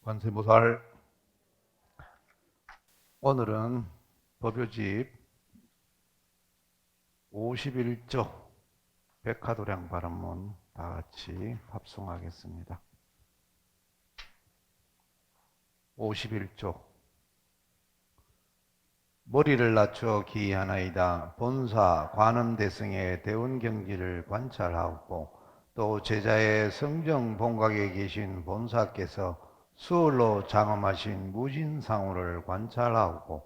관세음보살. 오늘은 법요집 51조 백화도량 발언문 다같이 합송하겠습니다. 51조. 머리를 낮춰 기이하나이다. 본사 관음대승의 대운경지를 관찰하고 또 제자의 성정 본각에 계신 본사께서 수월로 장엄하신 무진상우를 관찰하고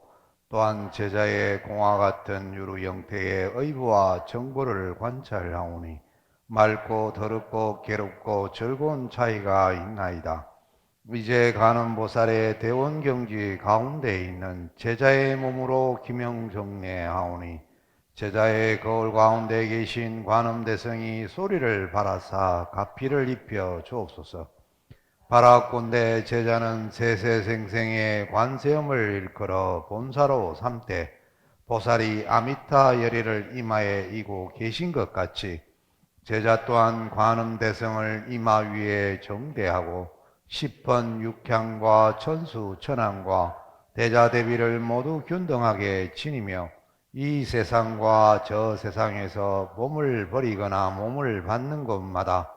또한 제자의 공화 같은 유루 형태의 의부와 정보를 관찰하오니 맑고 더럽고 괴롭고 즐거운 차이가 있나이다. 이제 관음보살의 대원경지 가운데 있는 제자의 몸으로 기명정례하오니 제자의 거울 가운데 계신 관음대성이 소리를 발하사 가피를 입혀 주옵소서. 바라건대 제자는 세세생생의 관세음을 일컬어 본사로 삼되 보살이 아미타 열의를 이마에 이고 계신 것 같이 제자 또한 관음대성을 이마 위에 정대하고 십번 육향과 천수 천왕과 대자대비를 모두 균등하게 지니며 이 세상과 저 세상에서 몸을 버리거나 몸을 받는 곳마다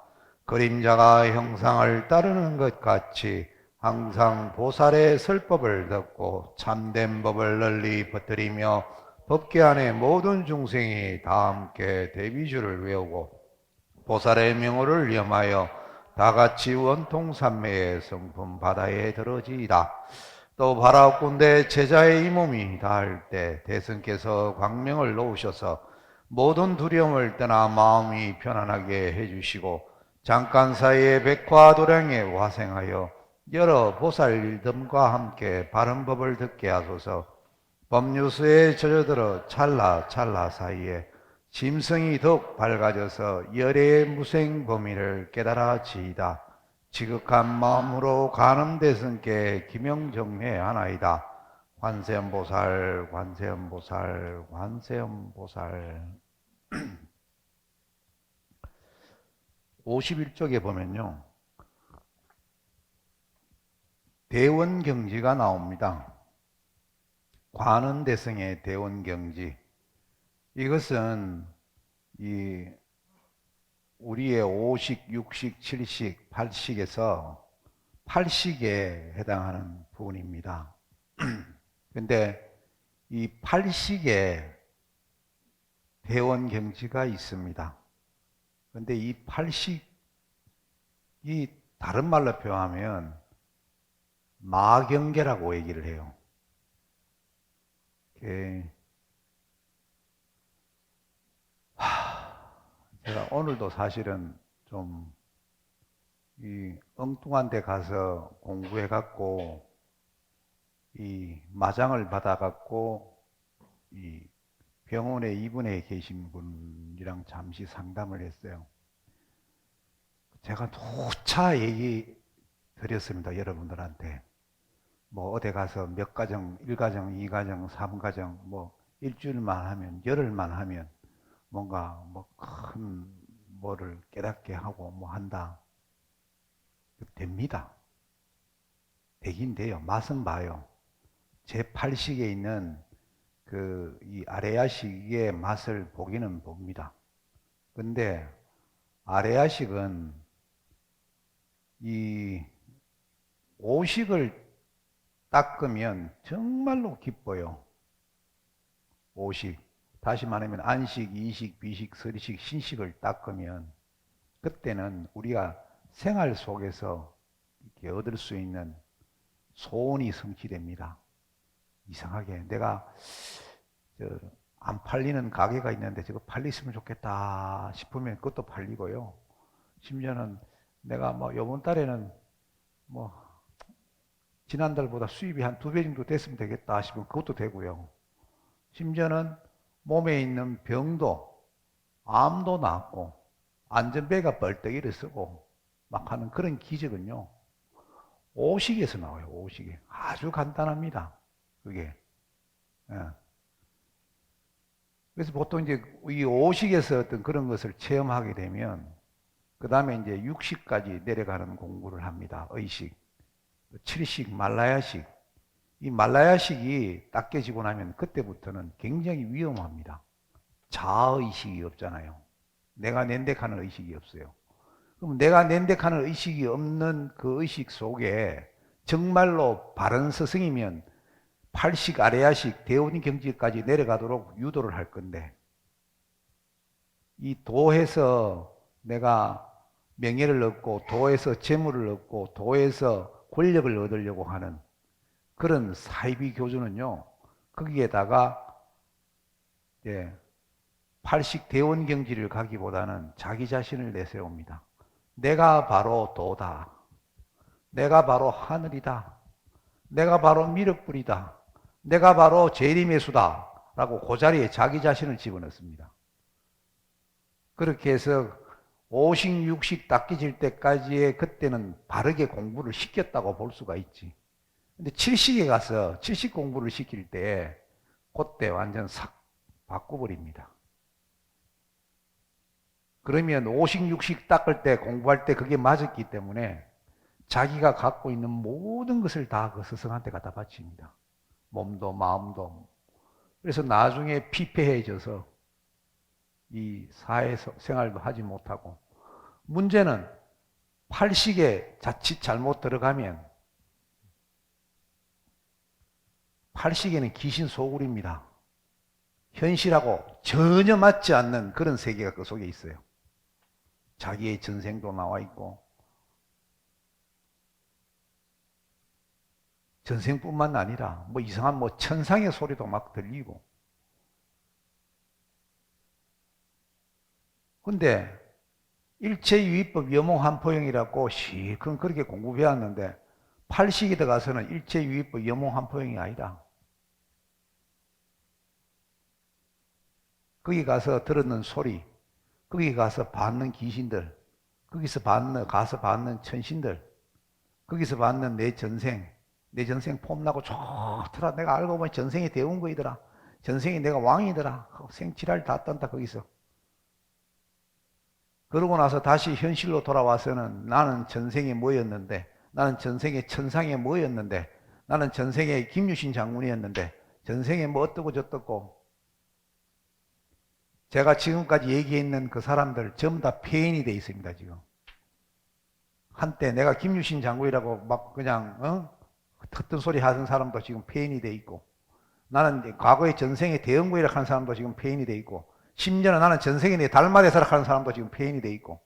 그림자가 형상을 따르는 것 같이 항상 보살의 설법을 듣고 참된 법을 널리 퍼뜨리며 법계 안에 모든 중생이 다 함께 대비주를 외우고 보살의 명호를 염하여 다같이 원통삼매의 성품 바다에 들어지이다. 또 바라옵건대 제자의 이 몸이 다할 때 대승께서 광명을 놓으셔서 모든 두려움을 떠나 마음이 편안하게 해주시고 잠깐 사이에 백화도량에 와생하여 여러 보살 일덤과 함께 바른 법을 듣게 하소서. 법류수에 젖어들어 찰나 사이에 심성이 더욱 밝아져서 열애의 무생 범위를 깨달아지이다. 지극한 마음으로 관음대승께 기명정례하나이다. 관세음보살, 관세음보살, 관세음보살. 51쪽에 보면요, 대원경지가 나옵니다. 관음대승의 대원경지. 이것은 우리의 5식, 6식, 7식, 8식에서 8식에 해당하는 부분입니다. 근데 이 8식에 대원경지가 있습니다. 근데 이 8식이 다른 말로 표현하면 마경계라고 얘기를 해요. 제가 오늘도 사실은 좀 엉뚱한 데 가서 공부해 갖고 이 마장을 받아 갖고 이 병원에 입원해 계신 분이랑 잠시 상담을 했어요. 제가 누차 얘기 드렸습니다. 여러분들한테. 뭐 어디 가서 몇 가정, 1가정, 2가정, 3가정, 뭐 일주일만 하면, 열흘만 하면 뭔가 뭐 큰 뭐를 깨닫게 하고 뭐 한다. 됩니다. 되긴 돼요. 맛은 봐요. 제8식에 있는 이 아레아식의 맛을 보기는 봅니다. 근데 아레아식은 이 오식을 닦으면 정말로 기뻐요. 오식. 다시 말하면 안식, 이식, 비식, 서리식, 신식을 닦으면 그때는 우리가 생활 속에서 이렇게 얻을 수 있는 소원이 성취됩니다. 이상하게 내가 안 팔리는 가게가 있는데 저거 팔렸으면 좋겠다 싶으면 그것도 팔리고요. 심지어는 내가 뭐 이번 달에는 뭐 지난달보다 수입이 한 2배 정도 됐으면 되겠다 싶으면 그것도 되고요. 심지어는 몸에 있는 병도, 암도 낫고 안전배가 벌떡 일어서고 막 하는 그런 기적은요, 오식에서 나와요. 오식에. 아주 간단합니다. 그게. 예. 그래서 보통 이제 이 오식에서 어떤 그런 것을 체험하게 되면 그 다음에 이제 육식까지 내려가는 공부를 합니다. 의식. 칠식, 말라야식. 이 말라야식이 딱 깨지고 나면 그때부터는 굉장히 위험합니다. 자아의식이 없잖아요. 내가 nen데카는 의식이 없어요. 그럼 내가 nen데카는 의식이 없는 그 의식 속에 정말로 바른 스승이면 팔식, 아레야식, 대원 경지까지 내려가도록 유도를 할 건데, 이 도에서 내가 명예를 얻고 도에서 재물을 얻고 도에서 권력을 얻으려고 하는 그런 사이비 교주는요, 거기에다가 팔식 대원 경지를 가기보다는 자기 자신을 내세웁니다. 내가 바로 도다. 내가 바로 하늘이다. 내가 바로 미륵불이다. 내가 바로 재림의수다. 라고 그 자리에 자기 자신을 집어넣습니다. 그렇게 해서 오식, 육식 딱 깨질 때까지의 그때는 바르게 공부를 시켰다고 볼 수가 있지. 근데 칠식에 가서 칠식 공부를 시킬 때 그때 완전 싹 바꿔버립니다. 그러면 오식, 육식 닦을 때 공부할 때 그게 맞았기 때문에 자기가 갖고 있는 모든 것을 다 그 스승한테 갖다 바칩니다. 몸도 마음도. 그래서 나중에 피폐해져서 이 사회생활도 하지 못하고, 문제는 팔식에 자칫 잘못 들어가면 팔식에는 귀신 소굴입니다. 현실하고 전혀 맞지 않는 그런 세계가 그 속에 있어요. 자기의 전생도 나와 있고, 전생뿐만 아니라 뭐 이상한 뭐 천상의 소리도 막 들리고. 근데 일체유의법 여몽한포형이라고 실컷 그렇게 공부 배웠는데 팔식에 들어가서는 일체유의법 여몽한포형이 아니다. 거기 가서 들었는 소리, 거기 가서 받는 귀신들, 가서 받는 천신들, 거기서 받는 내 전생 폼나고 좋더라. 내가 알고 보니 전생에 대운거이더라. 전생에 내가 왕이더라. 생치랄 다 떤다 거기서. 그러고 나서 다시 현실로 돌아와서는 나는 전생에 뭐였는데, 나는 전생에 천상에 뭐였는데, 나는 전생에 김유신 장군이었는데, 전생에 뭐 어떠고 저떠고. 제가 지금까지 얘기했는 그 사람들 전부 다 폐인이 돼 있습니다. 지금 한때 내가 김유신 장군이라고 막 그냥 헛된 소리 하던 사람도 지금 폐인이 돼 있고, 나는 과거에 전생에 대원군이라고 하는 사람도 지금 폐인이 돼 있고, 심지어는 나는 전생에 내 달마대 살아가는 사람도 지금 폐인이 돼 있고.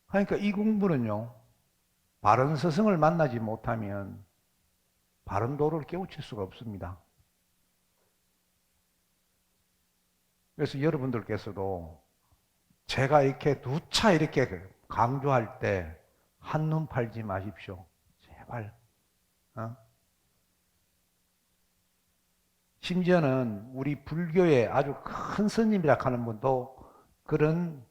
그러니까 이 공부는요, 바른 스승을 만나지 못하면 바른 도를 깨우칠 수가 없습니다. 그래서 여러분들께서도 제가 이렇게 누차 이렇게 강조할 때 한눈 팔지 마십시오. 제발. 심지어는 우리 불교의 아주 큰 스님이라 하는 분도 그런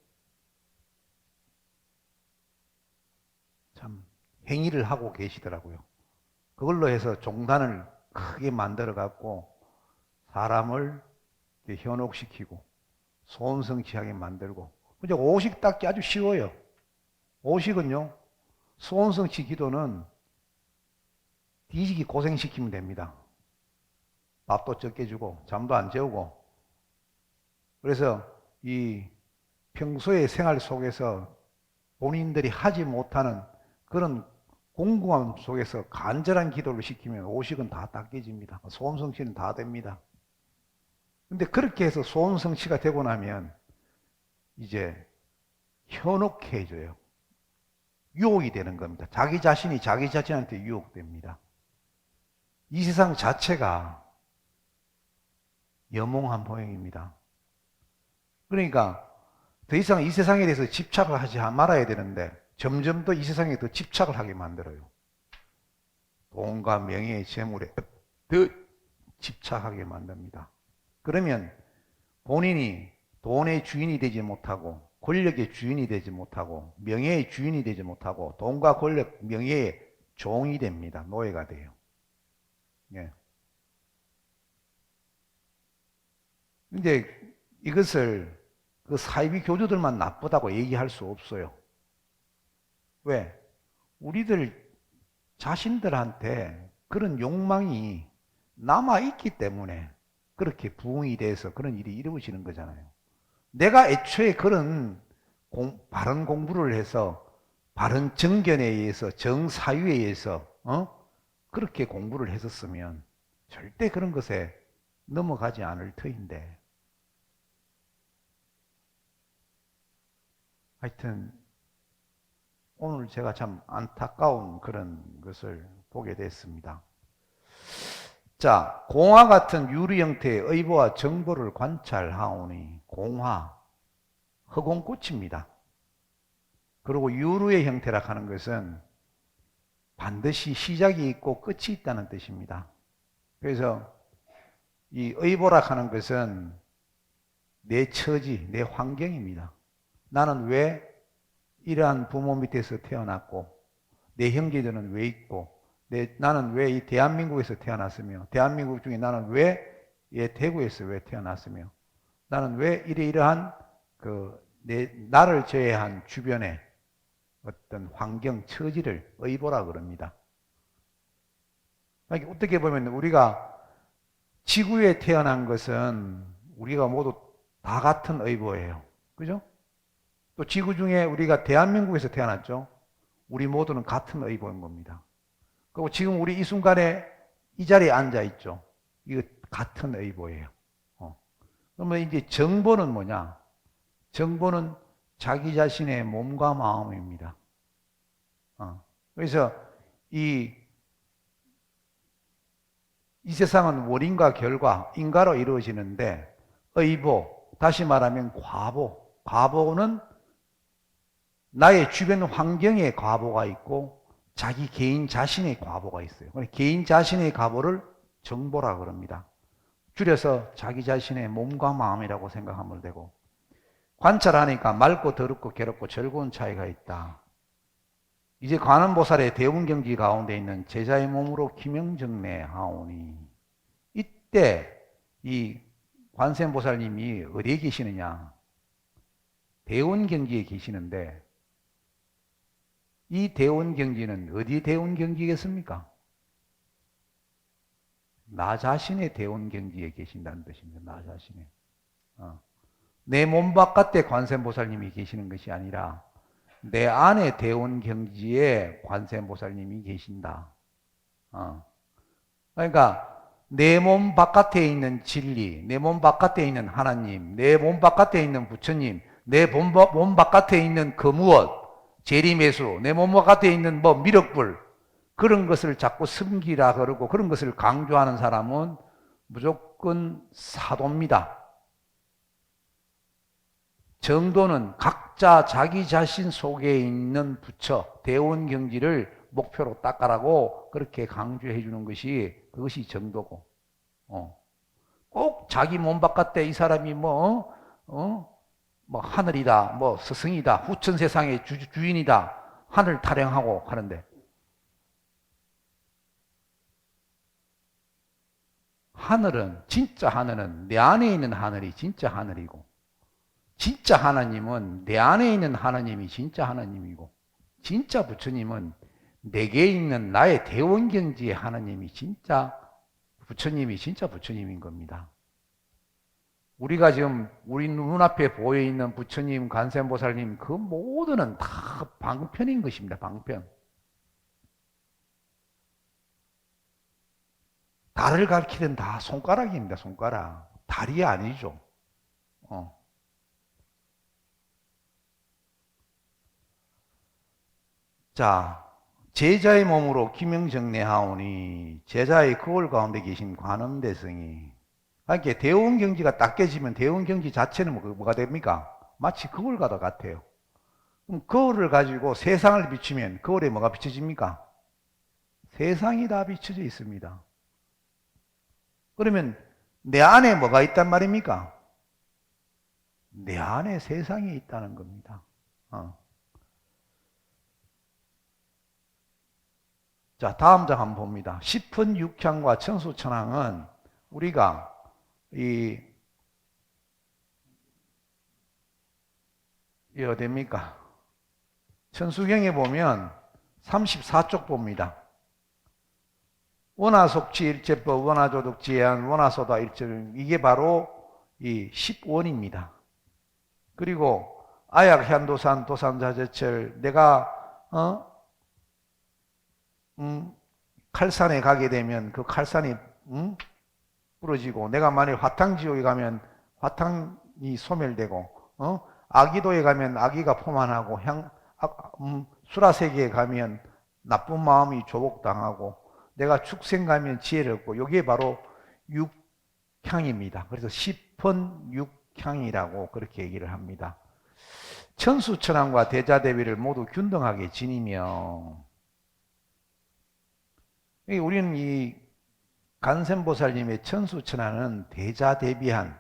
참 행위를 하고 계시더라고요. 그걸로 해서 종단을 크게 만들어 갖고 사람을 현혹시키고 소원성취하게 만들고. 이제 오식 닦기 아주 쉬워요. 오식은요, 소원성취 기도는 뒤지기 고생시키면 됩니다. 밥도 적게 주고 잠도 안 재우고. 그래서 이 평소의 생활 속에서 본인들이 하지 못하는 그런 공공함 속에서 간절한 기도를 시키면 오식은 다 닦여집니다. 소원성취는 다 됩니다. 근데 그렇게 해서 소원성취가 되고 나면 이제 현혹해져요. 유혹이 되는 겁니다. 자기 자신이 자기 자신한테 유혹됩니다. 이 세상 자체가 여몽한포형입니다. 그러니까 더 이상 이 세상에 대해서 집착을 하지 말아야 되는데 점점 더 이 세상에 더 집착을 하게 만들어요. 돈과 명예, 재물에 더 집착하게 만듭니다. 그러면 본인이 돈의 주인이 되지 못하고, 권력의 주인이 되지 못하고, 명예의 주인이 되지 못하고, 돈과 권력, 명예의 종이 됩니다. 노예가 돼요. 예. 근데 이것을 그 사이비 교주들만 나쁘다고 얘기할 수 없어요. 왜? 우리들 자신들한테 그런 욕망이 남아있기 때문에 그렇게 부흥이 돼서 그런 일이 이루어지는 거잖아요. 내가 애초에 그런 바른 공부를 해서 바른 정견에 의해서 정사유에 의해서 그렇게 공부를 했었으면 절대 그런 것에 넘어가지 않을 터인데 하여튼 오늘 제가 참 안타까운 그런 것을 보게 됐습니다. 자, 공화 같은 유리 형태의 의보와 정보를 관찰하오니 공화, 허공꽃입니다. 그리고 유루의 형태라 하는 것은 반드시 시작이 있고 끝이 있다는 뜻입니다. 그래서 이 의보라 하는 것은 내 처지, 내 환경입니다. 나는 왜 이러한 부모 밑에서 태어났고 내 형제들은 왜 있고 나는 왜 이 대한민국에서 태어났으며 대한민국 중에 나는 왜 대구에서 왜 태어났으며 나는 왜 이러한 나를 제외한 주변의 어떤 환경, 처지를 의보라 그럽니다. 어떻게 보면 우리가 지구에 태어난 것은 우리가 모두 다 같은 의보예요. 그죠? 또 지구 중에 우리가 대한민국에서 태어났죠. 우리 모두는 같은 의보인 겁니다. 그리고 지금 우리 이 순간에 이 자리에 앉아 있죠. 이거 같은 의보예요. 그러면 이제 정보는 뭐냐? 정보는 자기 자신의 몸과 마음입니다. 그래서 이 세상은 원인과 결과, 인과로 이루어지는데 의보, 다시 말하면 과보는 나의 주변 환경에 과보가 있고 자기 개인 자신의 과보가 있어요. 개인 자신의 과보를 정보라 그럽니다. 줄여서 자기 자신의 몸과 마음이라고 생각하면 되고 관찰하니까 맑고 더럽고 괴롭고 즐거운 차이가 있다. 이제 관음보살의 대운경지 가운데 있는 제자의 몸으로 기명정례하오니 이때 이 관세음보살님이 어디에 계시느냐? 대운경지에 계시는데 이 대운경지는 어디 대운경지겠습니까? 나 자신의 대운경지에 계신다는 뜻입니다. 나 자신의. 내 몸 바깥에 관세음보살님이 계시는 것이 아니라 내 안에 대운경지에 관세음보살님이 계신다. 그러니까 내 몸 바깥에 있는 진리, 내 몸 바깥에 있는 하나님, 내 몸 바깥에 있는 부처님, 내 몸 바깥에 있는 그 무엇, 재림매수, 내 몸 바깥에 있는 미력불, 그런 것을 자꾸 숨기라 그러고 그런 것을 강조하는 사람은 무조건 사도입니다. 정도는 각자 자기 자신 속에 있는 부처, 대운경지를 목표로 닦아라고 그렇게 강조해 주는 것이 그것이 정도고, 꼭 자기 몸 바깥에 이 사람이 하늘이다, 스승이다, 후천 세상의 주인이다, 하늘 타령하고 하는데, 진짜 하늘은 내 안에 있는 하늘이 진짜 하늘이고, 진짜 하나님은 내 안에 있는 하나님이 진짜 하나님이고, 진짜 부처님은 내게 있는 나의 대원경지의 하나님이 진짜 부처님이 진짜 부처님인 겁니다. 우리가 지금 우리 눈앞에 보여 있는 부처님, 관세음보살님 그 모두는 다 방편인 것입니다. 방편. 달을 가리키는 다 손가락입니다. 손가락. 달이 아니죠. 자, 제자의 몸으로 기명정례하오니 제자의 거울 가운데 계신 관음대성이, 그러니까 대운경지가 딱 깨지면 대운경지 자체는 뭐가 됩니까? 마치 거울과 같아요. 그럼 거울을 가지고 세상을 비추면 거울에 뭐가 비춰집니까? 세상이 다 비춰져 있습니다. 그러면 내 안에 뭐가 있단 말입니까? 내 안에 세상이 있다는 겁니다. 자, 다음 장 한번 봅니다. 십은 육향과 천수천왕은 우리가 이 어딥니까? 천수경에 보면 34쪽 봅니다. 원하속취일제법, 원하조득제한, 원하소다일제, 이게 바로 이 10원입니다. 그리고 아약현도산, 도산자재철, 내가 칼산에 가게 되면 그 칼산이 부러지고, 내가 만일 화탕지옥에 가면 화탕이 소멸되고, 아기도에 가면 아기가 포만하고, 수라세계에 가면 나쁜 마음이 조복당하고, 내가 축생 가면 지혜를 얻고, 이게 바로 육향입니다. 그래서 10번 육향이라고 그렇게 얘기를 합니다. 천수천왕과 대자대비를 모두 균등하게 지니며, 우리는 이 관세음보살님의 천수천왕은 대자대비한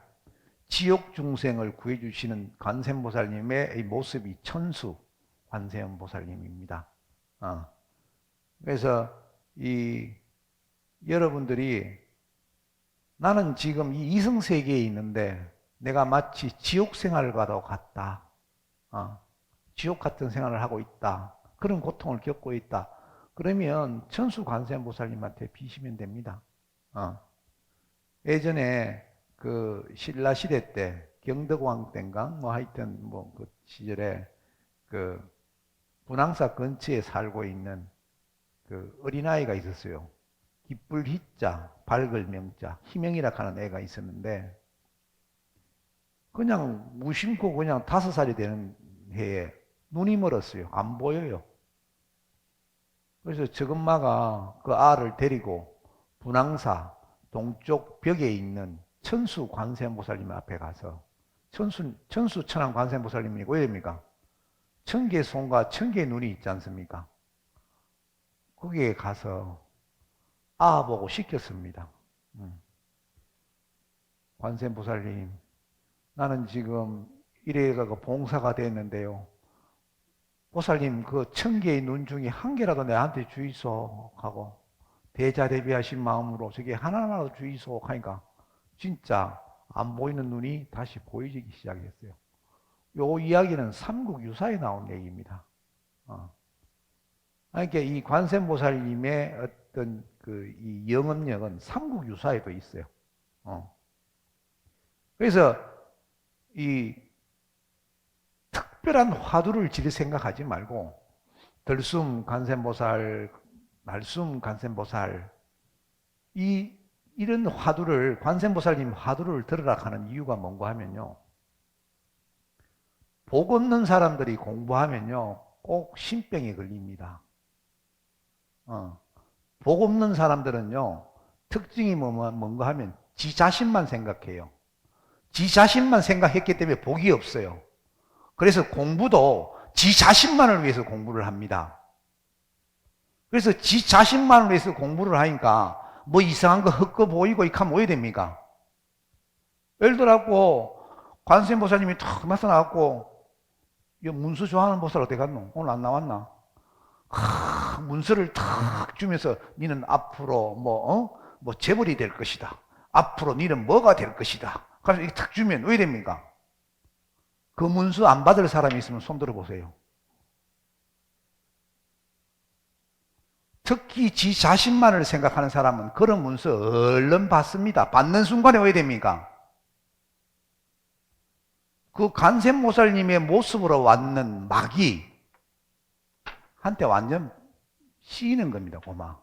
지옥 중생을 구해주시는 관세음보살님의 모습이 천수 관세음보살님입니다. 그래서 여러분들이 나는 지금 이 이승세계에 있는데 내가 마치 지옥 생활과도 같다. 지옥 같은 생활을 하고 있다. 그런 고통을 겪고 있다. 그러면 천수 관세음보살님한테 비시면 됩니다. 예전에 그 신라 시대 때 경덕왕 때인가 뭐 하여튼 뭐 그 시절에 그 분황사 근처에 살고 있는 그 어린아이가 있었어요. 기쁠 희자, 밝을 명자, 희명이라 하는 애가 있었는데, 그냥 무심코 그냥 5살이 되는 해에 눈이 멀었어요. 안 보여요. 그래서 저금마가 그 아를 데리고 분황사 동쪽 벽에 있는 천수 관세음보살님 앞에 가서, 천수천왕 관세음보살님이 왜 됩니까? 천개의 손과 천개의 눈이 있지 않습니까? 거기에 가서 보고 시켰습니다. 관세음보살님, 나는 지금 이래가 봉사가 됐는데요. 보살님, 그 1000개의 눈 중에 한 개라도 내한테 주이소 하고 대자대비하신 마음으로 저게 하나라도 주이소 하니까 진짜 안 보이는 눈이 다시 보이기 시작했어요. 요 이야기는 삼국유사에 나온 얘기입니다. 그러니까 이 관세음보살님의 어떤 이 영업력은 삼국유사에도 있어요. 그래서 이 특별한 화두를 지를 생각하지 말고 덜숨 관세음보살, 말숨 관세음보살, 이런 화두를, 관세음보살님 화두를 들으라 하는 이유가 뭔가 하면요, 복 없는 사람들이 공부하면요 꼭 신병에 걸립니다. 복 없는 사람들은요 특징이 뭔가 하면 지 자신만 생각해요. 지 자신만 생각했기 때문에 복이 없어요. 그래서 공부도 지 자신만을 위해서 공부를 합니다. 그래서 지 자신만을 위해서 공부를 하니까 뭐 이상한 거 헛거 보이고 이렇게 하면 어떻게 됩니까? 예를 들어갖고 관세음보살님이 탁 나타나갖고 문서 좋아하는 보살 어디 갔노? 오늘 안 나왔나? 문서를 탁 주면서 니는 앞으로 뭐 재벌이 될 것이다. 앞으로 니는 뭐가 될 것이다. 그래서 이렇게 탁 주면 왜 됩니까? 그 문서 안 받을 사람이 있으면 손 들어보세요. 특히 지 자신만을 생각하는 사람은 그런 문서 얼른 받습니다. 받는 순간에 왜 됩니까? 그 관세음보살님의 모습으로 왔는 막이 한때 완전 씌이는 겁니다. 고마.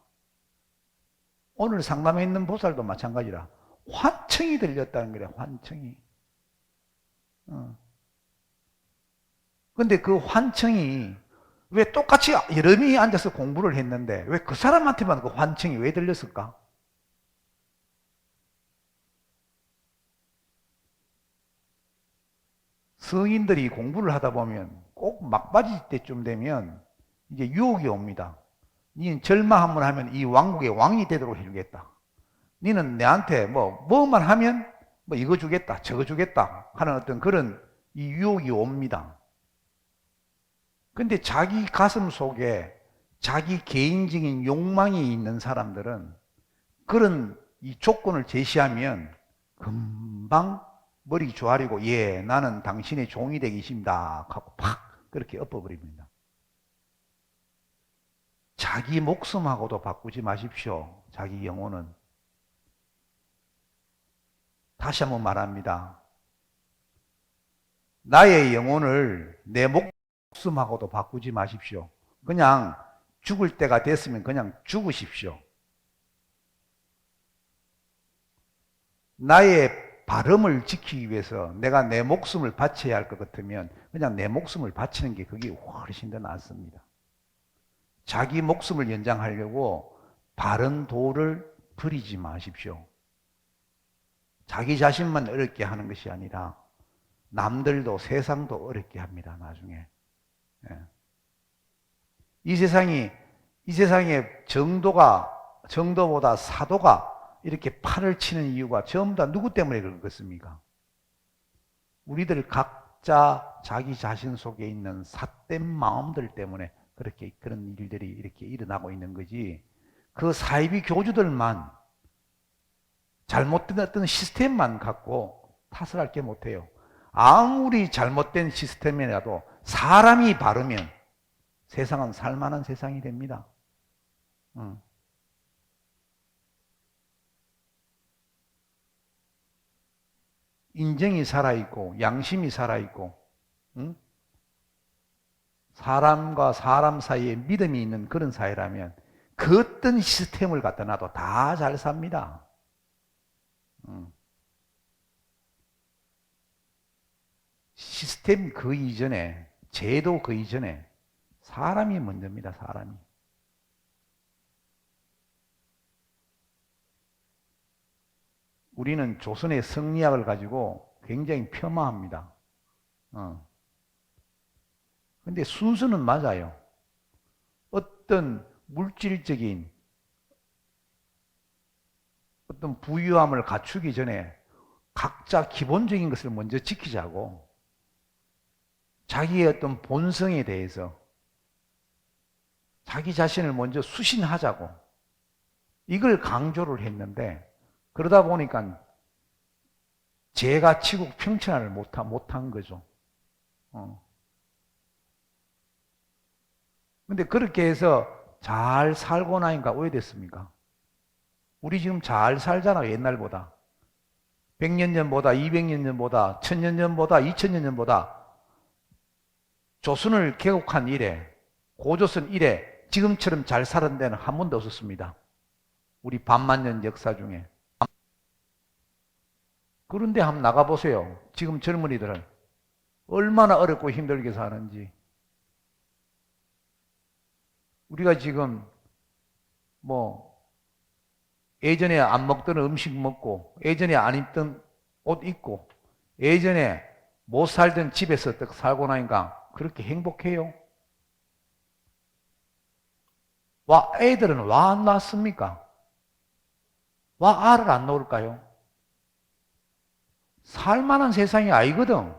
오늘 상담에 있는 보살도 마찬가지라 환청이 들렸다는 거예요. 환청이. 근데 그 환청이 왜 똑같이 여러 명이 앉아서 공부를 했는데 왜 그 사람한테만 그 환청이 왜 들렸을까? 성인들이 공부를 하다 보면 꼭 막바지 때쯤 되면 이제 유혹이 옵니다. 니는 절마 한번 하면 이 왕국의 왕이 되도록 해주겠다. 니는 내한테 뭐만 하면 뭐 이거 주겠다, 저거 주겠다 하는 어떤 그런 이 유혹이 옵니다. 근데 자기 가슴 속에 자기 개인적인 욕망이 있는 사람들은 그런 이 조건을 제시하면 금방 머리 조아리고 예 나는 당신의 종이 되겠습니다 하고 팍 그렇게 엎어버립니다. 자기 목숨하고도 바꾸지 마십시오. 자기 영혼은. 다시 한번 말합니다. 나의 영혼을 내 목숨하고도 바꾸지 마십시오. 그냥 죽을 때가 됐으면 그냥 죽으십시오. 나의 발음을 지키기 위해서 내가 내 목숨을 바쳐야 할 것 같으면 그냥 내 목숨을 바치는 게 그게 훨씬 더 낫습니다. 자기 목숨을 연장하려고 바른 도를 버리지 마십시오. 자기 자신만 어렵게 하는 것이 아니라 남들도 세상도 어렵게 합니다. 나중에. 이 세상에 정도보다 사도가 이렇게 팔을 치는 이유가 전부 다 누구 때문에 그렇겠습니까? 우리들 각자 자기 자신 속에 있는 삿된 마음들 때문에 그런 일들이 이렇게 일어나고 있는 거지. 그 사이비 교주들만 잘못된 어떤 시스템만 갖고 탓을 할 게 못해요. 아무리 잘못된 시스템이라도 사람이 바르면 세상은 살만한 세상이 됩니다. 인정이 살아있고 양심이 살아있고 사람과 사람 사이에 믿음이 있는 그런 사회라면 그 어떤 시스템을 갖다 놔도 다 잘 삽니다. 시스템 그 이전에, 제도 그 이전에 사람이 먼저입니다. 사람이. 우리는 조선의 성리학을 가지고 굉장히 폄하합니다. 근데 순서는 맞아요. 어떤 물질적인 어떤 부유함을 갖추기 전에 각자 기본적인 것을 먼저 지키자고, 자기의 어떤 본성에 대해서 자기 자신을 먼저 수신하자고, 이걸 강조를 했는데, 그러다 보니까 재가 치고 평천을 못한 거죠. 근데 그렇게 해서 잘 살고 나니까 왜 됐습니까? 우리 지금 잘 살잖아요. 옛날보다. 100년 전보다, 200년 전보다, 1000년 전보다, 2000년 전보다 조선을 개국한 이래, 고조선 이래 지금처럼 잘 살은 데는 한 번도 없었습니다. 우리 반만년 역사 중에. 그런데 한번 나가보세요. 지금 젊은이들은 얼마나 어렵고 힘들게 사는지. 우리가 지금 예전에 안 먹던 음식 먹고, 예전에 안 입던 옷 입고, 예전에 못 살던 집에서 딱 살고 나니까 그렇게 행복해요? 애들은 왜 안 낳습니까? 왜 알을 안 놓을까요? 살만한 세상이 아니거든.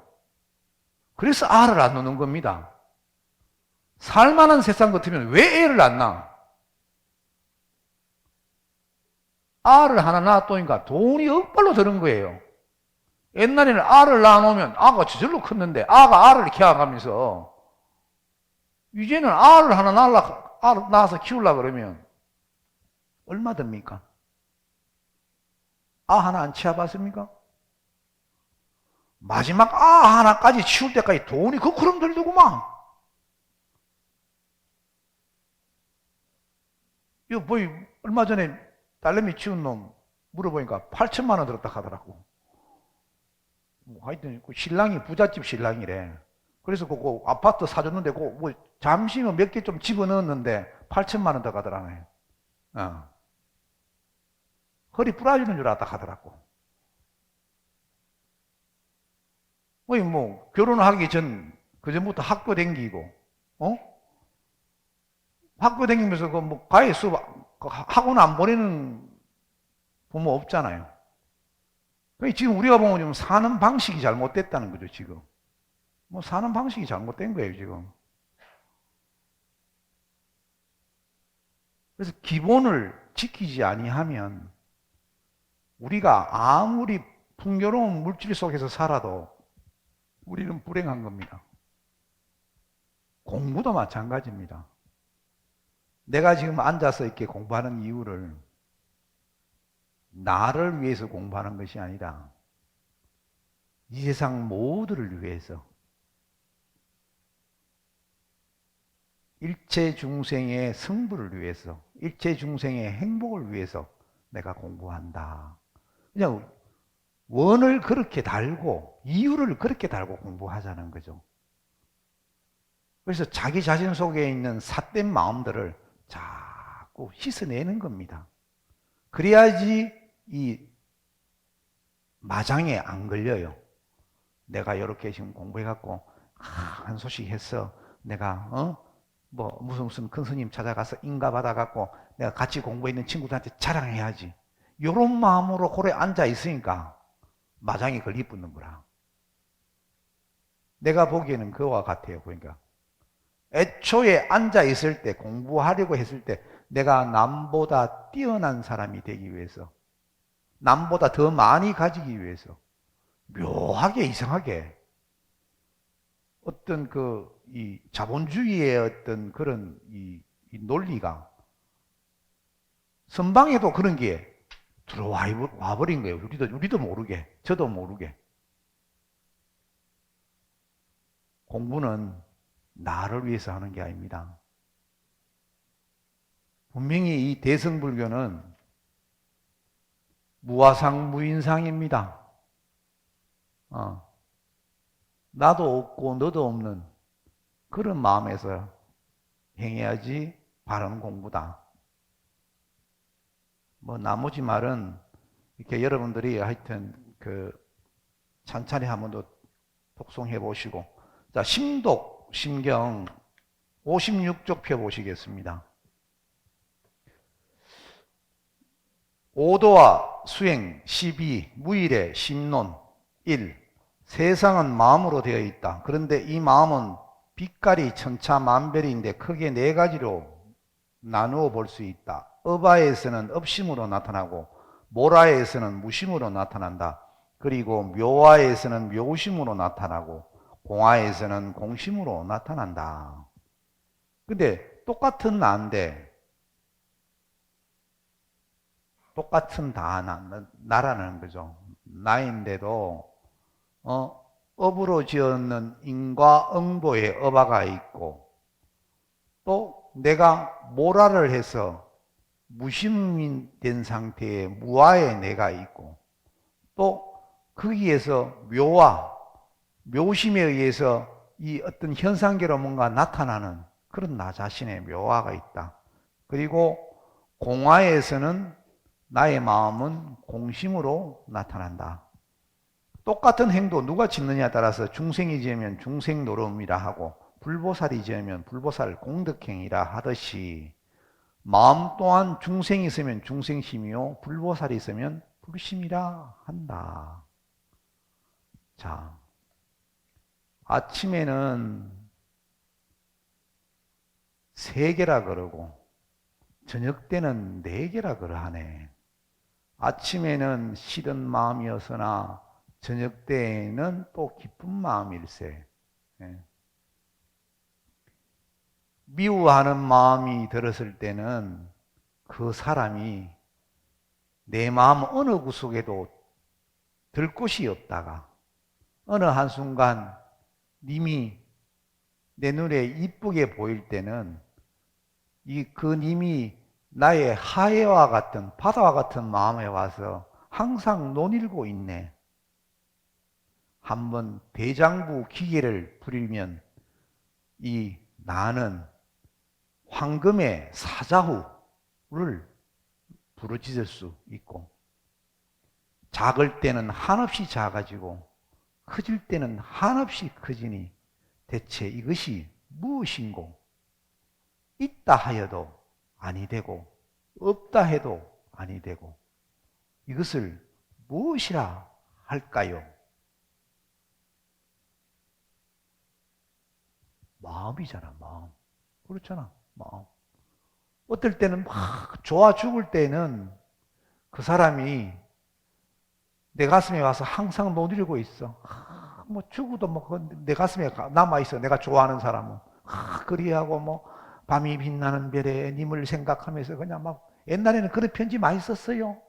그래서 알을 안 놓는 겁니다. 살만한 세상 같으면 왜 애를 안 낳아? 알을 하나 낳았더니까 돈이 억발로 드는 거예요. 옛날에는 알을 낳아놓으면 아가 저절로 컸는데, 아가 알을 키워가면서, 이제는 알을 하나 낳아서 키우려고 그러면 얼마 듭니까? 하나 안 키워봤습니까? 마지막 하나까지 치울 때까지 돈이 그럼 들더구만. 이거 얼마 전에 딸내미 치운 놈 물어보니까 8천만 원 들었다 하더라고. 하여튼 신랑이 부잣집 신랑이래. 그래서 그 아파트 사줬는데 잠시 몇 개 좀 집어넣었는데 8천만 원 더 가더라네. 허리 부러지는 줄 알았다 하더라고. 결혼하기 그전부터 학교 다니고, 학교 다니면서 과외 수업, 학원 안 보내는 부모 없잖아요. 지금 우리가 보면 좀 사는 방식이 잘못됐다는 거죠, 지금. 사는 방식이 잘못된 거예요, 지금. 그래서 기본을 지키지 아니하면 우리가 아무리 풍요로운 물질 속에서 살아도 우리는 불행한 겁니다. 공부도 마찬가지입니다. 내가 지금 앉아서 이렇게 공부하는 이유를 나를 위해서 공부하는 것이 아니라 이 세상 모두를 위해서, 일체 중생의 승부를 위해서, 일체 중생의 행복을 위해서 내가 공부한다. 그냥 원을 그렇게 달고 이유를 그렇게 달고 공부하자는 거죠. 그래서 자기 자신 속에 있는 삿된 마음들을 자꾸 씻어내는 겁니다. 그래야지 이 마장에 안 걸려요. 내가 이렇게 지금 공부해갖고 한 소식 했어. 내가 뭐 무슨 큰 스님 찾아가서 인가 받아갖고 내가 같이 공부했는 친구들한테 자랑해야지. 이런 마음으로 고래 앉아 있으니까 마장이 걸리 붙는 거라. 내가 보기에는 그와 같아요. 그러니까 애초에 앉아 있을 때, 공부하려고 했을 때 내가 남보다 뛰어난 사람이 되기 위해서, 남보다 더 많이 가지기 위해서 묘하게 이상하게 어떤 이 자본주의의 어떤 그런 이 논리가 선방에도 그런 게 들어와 버린 거예요. 우리도 모르게, 저도 모르게. 공부는 나를 위해서 하는 게 아닙니다. 분명히 이 대승불교는 무아상 무인상입니다. 나도 없고 너도 없는 그런 마음에서 행해야지 바른 공부다. 뭐 나머지 말은 이렇게 여러분들이 하여튼 찬찬히 한번 더 독송해 보시고, 자, 심독 심경 56쪽 펴 보시겠습니다. 오도와 수행 12, 무일의 심론 1. 세상은 마음으로 되어 있다. 그런데 이 마음은 빛깔이 천차만별인데 크게 네 가지로 나누어 볼 수 있다. 업아에서는 업심으로 나타나고 모라에서는 무심으로 나타난다. 그리고 묘화에서는 묘심으로 나타나고 공화에서는 공심으로 나타난다. 근데 똑같은 나인데, 똑같은 나라는 거죠. 나인데도 업으로 지었는 인과 응보에 업아가 있고, 또 내가 모라를 해서 무심이 된 상태의 무아의 내가 있고, 또 거기에서 묘심에 의해서 이 어떤 현상계로 뭔가 나타나는 그런 나 자신의 묘화가 있다. 그리고 공화에서는 나의 마음은 공심으로 나타난다. 똑같은 행도 누가 짓느냐에 따라서 중생이 지으면 중생노름이라 하고 불보살이 지으면 불보살 공덕행이라 하듯이, 마음 또한 중생이 있으면 중생심이요 불보살이 있으면 불심이라 한다. 자, 아침에는 3개라 그러고 저녁 때는 4개라 그러하네. 아침에는 싫은 마음이었으나 저녁 때에는 또 기쁜 마음일세. 미워하는 마음이 들었을 때는 그 사람이 내 마음 어느 구석에도 들 곳이 없다가 어느 한순간 님이 내 눈에 이쁘게 보일 때는 그 님이 나의 하해와 같은, 바다와 같은 마음에 와서 항상 논일고 있네. 한번 대장부 기계를 부리면 이 나는 황금의 사자후를 부르짖을 수 있고, 작을 때는 한없이 작아지고 커질 때는 한없이 커지니 대체 이것이 무엇인고, 있다 하여도 아니 되고 없다 해도 아니 되고 이것을 무엇이라 할까요? 마음이잖아, 마음. 그렇잖아, 마음. 어떨 때는 막 좋아 죽을 때는 그 사람이 내 가슴에 와서 항상 노리고 있어. 뭐 죽어도 뭐 내 가슴에 남아 있어. 내가 좋아하는 사람은. 그리하고 뭐 밤이 빛나는 별에 님을 생각하면서 그냥 막 옛날에는 그런 편지 많이 썼어요.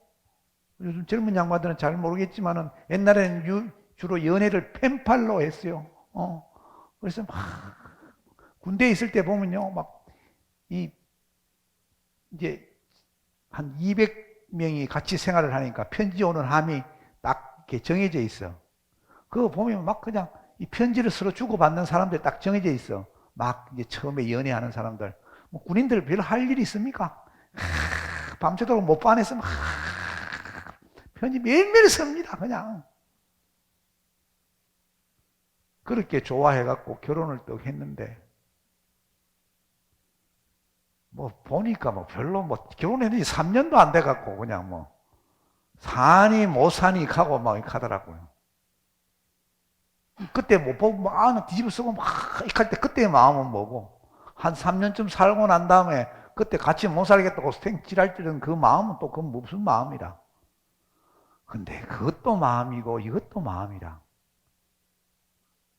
요즘 젊은 양반들은 잘 모르겠지만은 옛날에는 주로 연애를 펜팔로 했어요. 그래서 막 군대에 있을 때 보면요, 막 이제 한 200명이 같이 생활을 하니까 편지 오는 함이 딱 이렇게 정해져 있어. 그거 보면 막 그냥 이 편지를 서로 주고받는 사람들 딱 정해져 있어. 막 이제 처음에 연애하는 사람들. 뭐 군인들 별 할 일이 있습니까? 밤새도록 못 보내서 막 편지 매일매일 씁니다, 그냥. 그렇게 좋아해갖고 결혼을 또 했는데, 뭐 보니까 뭐 별로 뭐 결혼했는지 3년도 안 돼갖고 그냥 뭐 사니 못 사니 하고 막 하더라고요. 그때 못 보고 막 뒤집어 쓰고 막 이럴 때 그때의 마음은 뭐고, 한 3년쯤 살고 난 다음에 그때 같이 못 살겠다고 생찌랄 때는 그 마음은 또 그건 무슨 마음이라. 근데 그것도 마음이고 이것도 마음이라.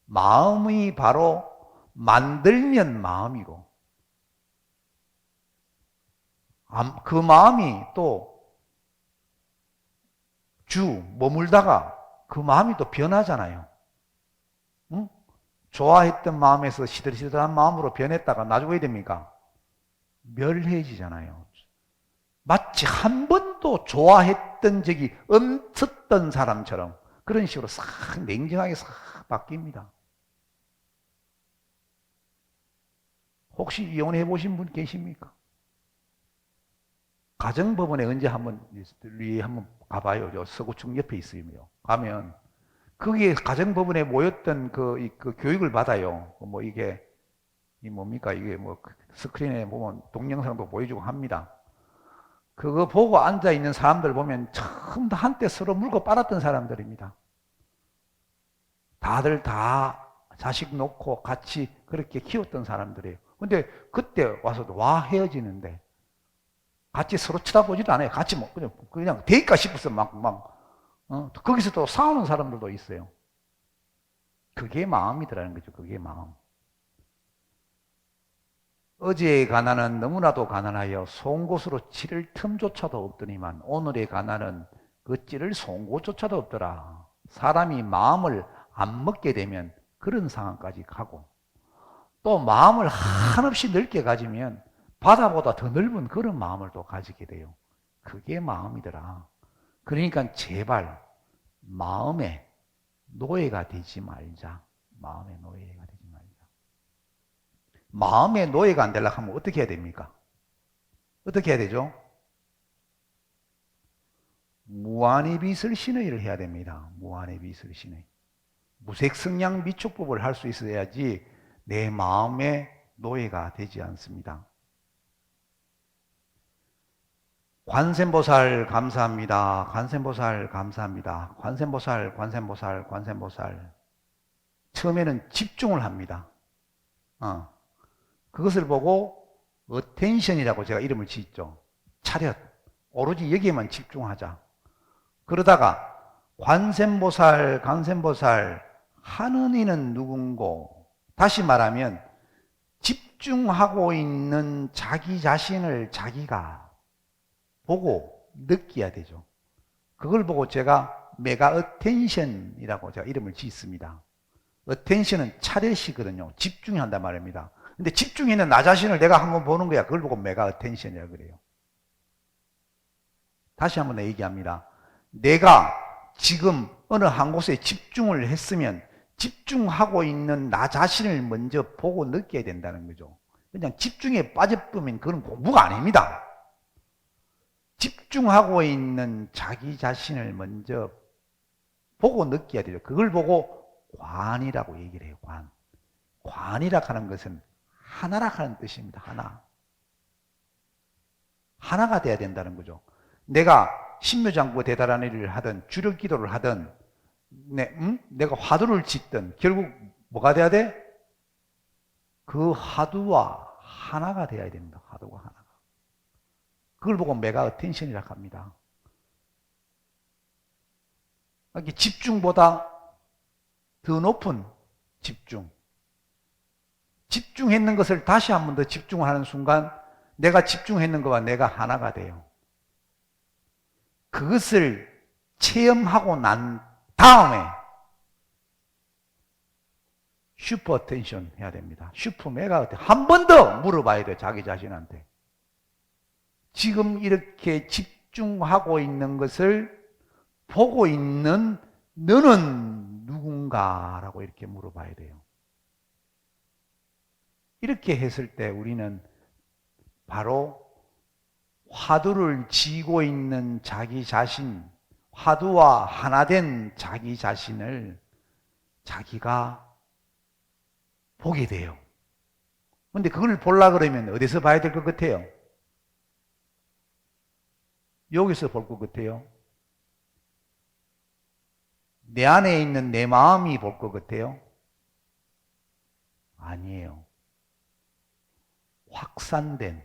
마음이 바로 만들면 마음이고, 그 마음이 또 머물다가 그 마음이 또 변하잖아요. 응? 좋아했던 마음에서 시들시들한 마음으로 변했다가 나중에 됩니까? 멸해지잖아요. 마치 한 번도 좋아했던 적이 없었던 사람처럼 그런 식으로 싹 냉정하게 싹 바뀝니다. 혹시 이혼해 보신 분 계십니까? 가정법원에 언제 한번 가봐요. 저 서구청 옆에 있어요. 가면 거기에 가정법원에 모였던 그 교육을 받아요. 뭐 이게 뭡니까? 이게 뭐 스크린에 보면 동영상도 보여주고 합니다. 그거 보고 앉아 있는 사람들 보면 처음 다 한때 서로 물고 빨았던 사람들입니다. 다들 다 자식 놓고 같이 그렇게 키웠던 사람들이에요. 근데 그때 와서도 헤어지는데 같이 서로 쳐다보지도 않아요. 같이 뭐 그냥 대일까 싶어서 거기서 또 싸우는 사람들도 있어요. 그게 마음이더라는 거죠. 그게 마음. 어제의 가난은 너무나도 가난하여 송곳으로 찌를 틈조차도 없더니만 오늘의 가난은 그 찌를 송곳조차도 없더라. 사람이 마음을 안 먹게 되면 그런 상황까지 가고, 또 마음을 한없이 넓게 가지면 바다보다 더 넓은 그런 마음을 또 가지게 돼요. 그게 마음이더라. 그러니까 제발 마음의 노예가 되지 말자. 마음의 노예가 되지 말자. 마음의 노예가 안 되려고 하면 어떻게 해야 됩니까? 어떻게 해야 되죠? 무한의 빛을 신의를 해야 됩니다. 무한의 빛을 신의. 무색성량 미축법을 할 수 있어야지 내 마음의 노예가 되지 않습니다. 관세음보살 감사합니다. 관세음보살 감사합니다. 관세음보살, 관세음보살, 관세음보살. 처음에는 집중을 합니다. 그것을 보고 어텐션이라고 제가 이름을 지었죠. 차렷. 오로지 여기에만 집중하자. 그러다가 관세음보살, 관세음보살 하는 이는 누군고? 다시 말하면 집중하고 있는 자기 자신을 자기가 보고 느껴야 되죠. 그걸 보고 제가 메가 어텐션이라고 제가 이름을 짓습니다. 어텐션은 차렷이거든요. 집중이 한단 말입니다. 근데 집중있는 나 자신을 내가 한번 보는 거야. 그걸 보고 메가 어텐션이라고 그래요. 다시 한번 얘기합니다. 내가 지금 어느 한 곳에 집중을 했으면 집중하고 있는 나 자신을 먼저 보고 느껴야 된다는 거죠. 그냥 집중에 빠져보면 그건 공부가 아닙니다. 집중하고 있는 자기 자신을 먼저 보고 느껴야 돼요. 그걸 보고 관이라고 얘기를 해요. 관. 관이라고 하는 것은 하나라고 하는 뜻입니다. 하나. 하나가 돼야 된다는 거죠. 내가 신묘장구 대단한 일을 하든 주력 기도를 하든 내가 화두를 짓든 결국 뭐가 돼야 돼? 그 화두와 하나가 돼야 됩니다. 화두가 하나가. 그걸 보고 메가 어텐션이라고 합니다. 이게 집중보다 더 높은 집중. 집중했는 것을 다시 한 번 더 집중하는 순간 내가 집중했는 것과 내가 하나가 돼요. 그것을 체험하고 난 다음에 슈퍼 어텐션 해야 됩니다. 슈퍼 메가 어텐션. 한 번 더 물어봐야 돼요. 자기 자신한테. 지금 이렇게 집중하고 있는 것을 보고 있는 너는 누군가라고 이렇게 물어봐야 돼요. 이렇게 했을 때 우리는 바로 화두를 쥐고 있는 자기 자신, 화두와 하나 된 자기 자신을 자기가 보게 돼요. 근데 그걸 보려고 그러면 어디서 봐야 될 것 같아요? 여기서 볼 것 같아요? 내 안에 있는 내 마음이 볼 것 같아요? 아니에요. 확산된,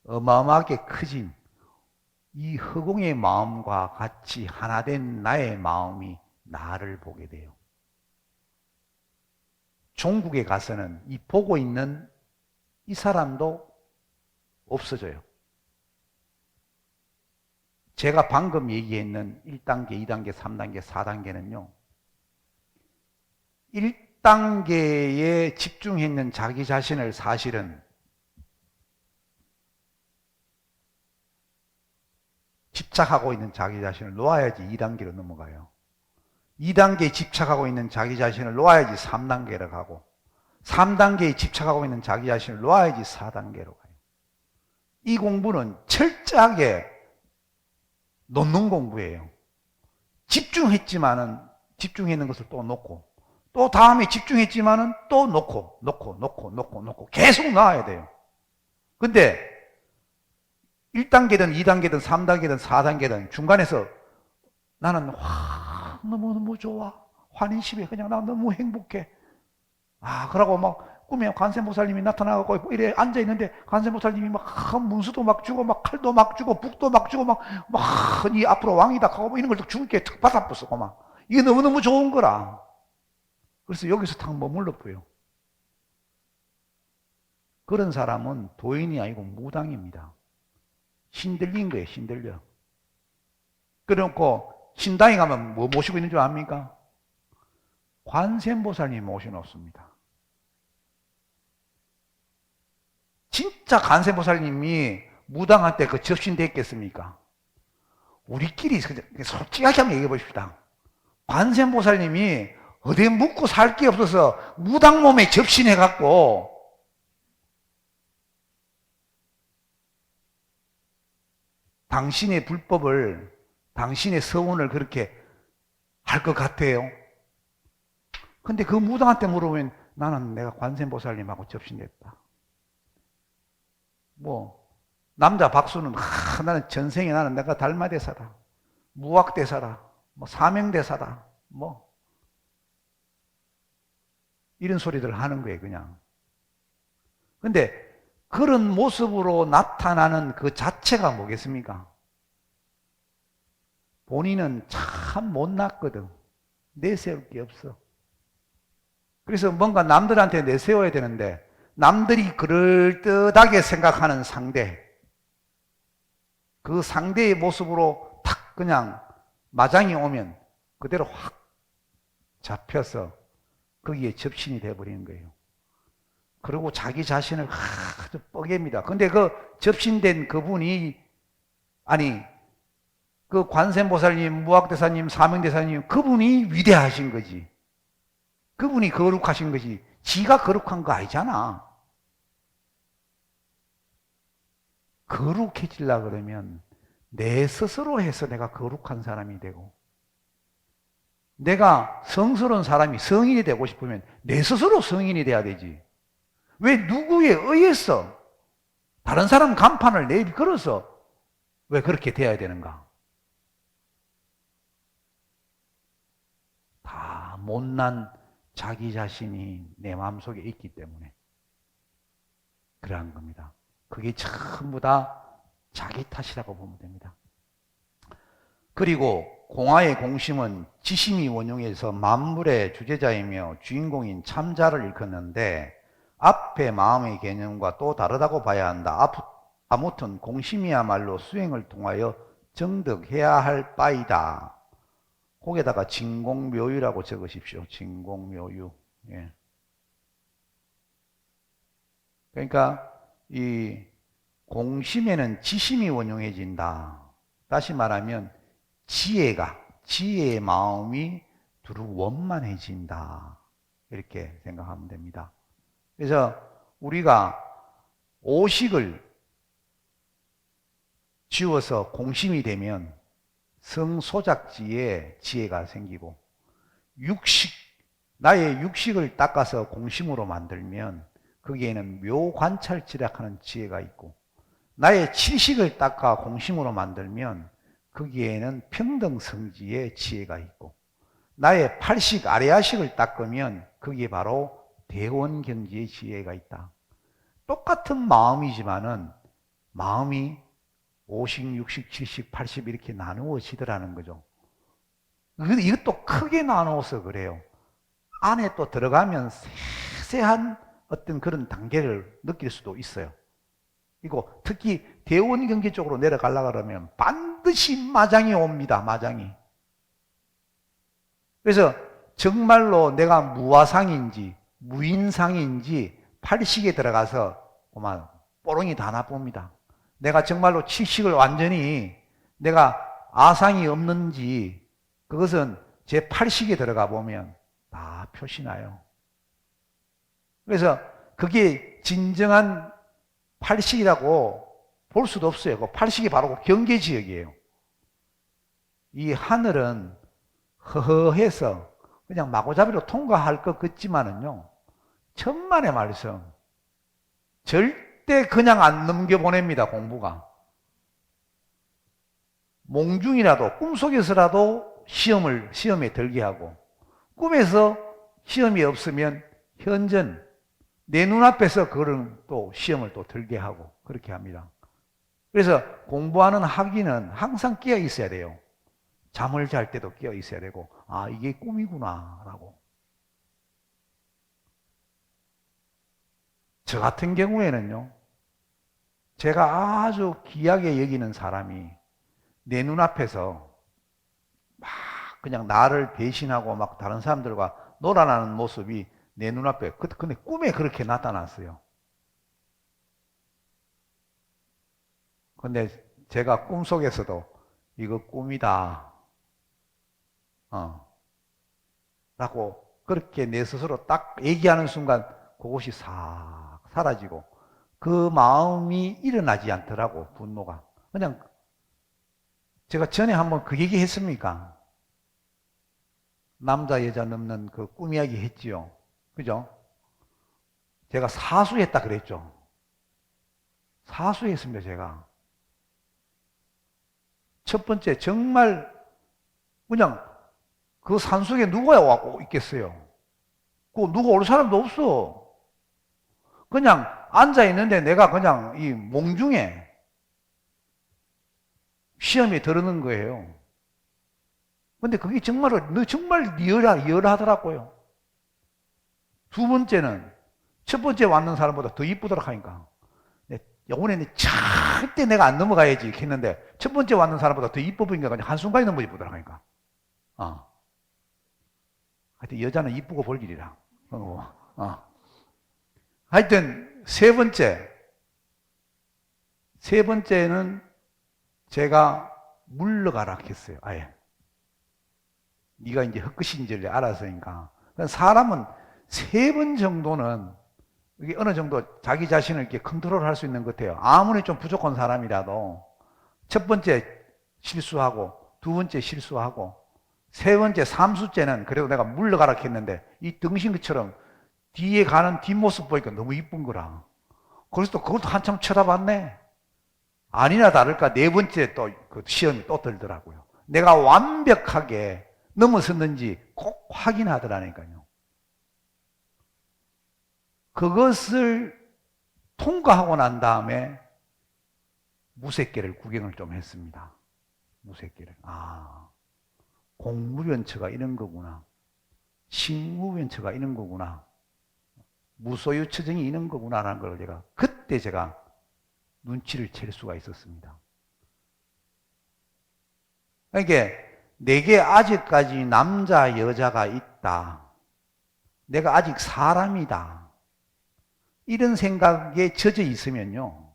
어마어마하게 커진 이 허공의 마음과 같이 하나 된 나의 마음이 나를 보게 돼요. 종국에 가서는 이 보고 있는 이 사람도 없어져요. 제가 방금 얘기했는 1단계, 2단계, 3단계, 4단계는요. 1단계에 집중했는 자기 자신을 사실은 집착하고 있는 자기 자신을 놓아야지 2단계로 넘어가요. 2단계에 집착하고 있는 자기 자신을 놓아야지 3단계로 가고 3단계에 집착하고 있는 자기 자신을 놓아야지 4단계로 가요. 이 공부는 철저하게 놓는 공부예요. 집중했지만은 집중했는 것을 또 놓고 또 다음에 집중했지만은 또 놓고 계속 놔야 돼요. 근데 1단계든 2단계든 3단계든 4단계든 중간에서 나는 너무너무 좋아. 환인심에 그냥 나 너무 행복해. 그러고 막 꿈에 관세음보살님이 나타나고 이래 앉아있는데 관세음보살님이 막 문수도 막 주고 막 칼도 막 주고 북도 막 주고 막 이 앞으로 왕이다 하고 이런 걸 주께 탁 받아붙고 막 이게 너무너무 좋은 거라. 그래서 여기서 탁 머물러 보여. 그런 사람은 도인이 아니고 무당입니다. 신들린 거예요, 신들려. 그래놓고 신당에 가면 뭐 모시고 있는 줄 압니까? 관세음보살님 모셔놓습니다. 진짜 관세음보살님이 무당한테 그 접신됐겠습니까? 우리끼리 솔직하게 한번 얘기해 보십시다. 관세음보살님이 어디 묵고 살 게 없어서 무당 몸에 접신해갖고 당신의 불법을, 당신의 서원을 그렇게 할 것 같아요. 근데 그 무당한테 물어보면 나는 내가 관세음보살님하고 접신됐다. 남자 박수는 나는 전생에 나는 내가 달마대사다. 무학대사다. 사명대사다. 이런 소리들 하는 거예요, 그냥. 근데 그런 모습으로 나타나는 그 자체가 뭐겠습니까? 본인은 참 못났거든. 내세울 게 없어. 그래서 뭔가 남들한테 내세워야 되는데 남들이 그럴듯하게 생각하는 상대, 그 상대의 모습으로 탁 그냥 마장이 오면 그대로 확 잡혀서 거기에 접신이 돼버리는 거예요. 그리고 자기 자신을 아주 뻐갭니다. 근데 그 접신된 그분이, 그 관세음보살님, 무학대사님, 사명대사님, 그분이 위대하신 거지. 그분이 거룩하신 거지. 지가 거룩한 거 아니잖아. 거룩해지려고 그러면 내 스스로 해서 내가 거룩한 사람이 되고, 내가 성스러운 사람이 성인이 되고 싶으면 내 스스로 성인이 돼야 되지. 왜 누구에 의해서 다른 사람 간판을 내걸어서 왜 그렇게 돼야 되는가? 다 못난 자기 자신이 내 마음속에 있기 때문에 그러한 겁니다. 그게 전부 다 자기 탓이라고 보면 됩니다. 그리고 공하의 공심은 지심이 원흉에서 만물의 주제자이며 주인공인 참자를 일컫는데 앞에 마음의 개념과 또 다르다고 봐야 한다. 아무튼 공심이야말로 수행을 통하여 정득해야 할 바이다. 거기에다가 진공묘유라고 적으십시오. 진공묘유. 예. 그러니까 이 공심에는 지심이 원흉해진다. 다시 말하면 지혜의 마음이 두루 원만해진다. 이렇게 생각하면 됩니다. 그래서 우리가 오식을 지워서 공심이 되면 성소작지에 지혜가 생기고, 나의 육식을 닦아서 공심으로 만들면 거기에는 묘관찰지략하는 지혜가 있고, 나의 칠식을 닦아 공심으로 만들면 거기에는 평등성지의 지혜가 있고, 나의 팔식 아래아식을 닦으면 거기에 바로 대원경지의 지혜가 있다. 똑같은 마음이지만은 마음이 5식, 6식, 7식, 8식 이렇게 나누어지더라는 거죠. 이것도 크게 나누어서 그래요. 안에 또 들어가면 세세한 어떤 그런 단계를 느낄 수도 있어요. 이거 특히 대원경지 쪽으로 내려가려고 그러면 반드시 마장이 옵니다. 마장이. 그래서 정말로 내가 무화상인지 무인상인지 팔식에 들어가서 그만 뽀롱이 다 나쁩니다. 내가 정말로 칠식을 완전히 내가 아상이 없는지 그것은 제 팔식에 들어가 보면 다 표시나요. 그래서 그게 진정한 팔식이라고 볼 수도 없어요. 그 팔식이 바로 경계지역이에요. 이 하늘은 허허해서 그냥 마구잡이로 통과할 것 같지만은요, 천만의 말씀, 절대 그냥 안 넘겨보냅니다, 공부가. 몽중이라도, 꿈속에서라도 시험에 들게 하고, 꿈에서 시험이 없으면 현전, 내 눈앞에서 그런 또 시험을 또 들게 하고, 그렇게 합니다. 그래서 공부하는 학위는 항상 깨어 있어야 돼요. 잠을 잘 때도 깨어 있어야 되고, 아, 이게 꿈이구나, 라고. 저 같은 경우에는요, 제가 아주 귀하게 여기는 사람이 내 눈앞에서 막 그냥 나를 배신하고 막 다른 사람들과 놀아나는 모습이 내 눈앞에, 근데 꿈에 그렇게 나타났어요. 근데 제가 꿈속에서도 이거 꿈이다. 라고 그렇게 내 스스로 딱 얘기하는 순간 그것이 싹 사라지고 그 마음이 일어나지 않더라고, 분노가. 그냥 제가 전에 한번 그 얘기 했습니까? 남자 여자 넘는 그 꿈 이야기 했지요. 그죠? 제가 사수했다 그랬죠. 사수했습니다, 제가. 첫 번째, 정말 그냥 그 산속에 누가 와고 있겠어요? 그 누가 올 사람도 없어. 그냥 앉아 있는데 내가 그냥 이 몽중에 시험에 들어는 거예요. 근데 그게 정말 리얼하더라고요. 두 번째는 첫 번째 왔는 사람보다 더 이쁘더라 하니까. 요번에는 절대 내가 안 넘어가야지 했는데 첫 번째 왔는 사람보다 더 이뻐 보이니까 그냥 한순간에 너무 이쁘더라 하니까. 하여튼 여자는 이쁘고 볼 일이라. 하여튼 세 번째는 제가 물러가라 했어요. 아예. 네가 이제 헛것인 줄 알았으니까. 사람은 3번 정도는 이게 어느 정도 자기 자신을 이렇게 컨트롤할 수 있는 것 같아요. 아무리 좀 부족한 사람이라도 첫 번째 실수하고 두 번째 실수하고 세 번째, 3수째는 그래도 내가 물러가라 했는데 이 등신것처럼 뒤에 가는 뒷모습 보니까 너무 이쁜 거라. 그래서 또 그것도 한참 쳐다봤네. 아니나 다를까 네 번째 또 그 시험이 또 들더라고요. 내가 완벽하게 넘어섰는지 꼭 확인하더라니까요. 그것을 통과하고 난 다음에 무색계를 구경을 좀 했습니다. 무새끼를. 아, 공무변처가 이런 거구나. 식무변처가 이런 거구나. 무소유 처정이 이런 거구나라는 걸 그때 제가 눈치를 챌 수가 있었습니다. 그러니까 내게 아직까지 남자, 여자가 있다. 내가 아직 사람이다. 이런 생각에 젖어 있으면요.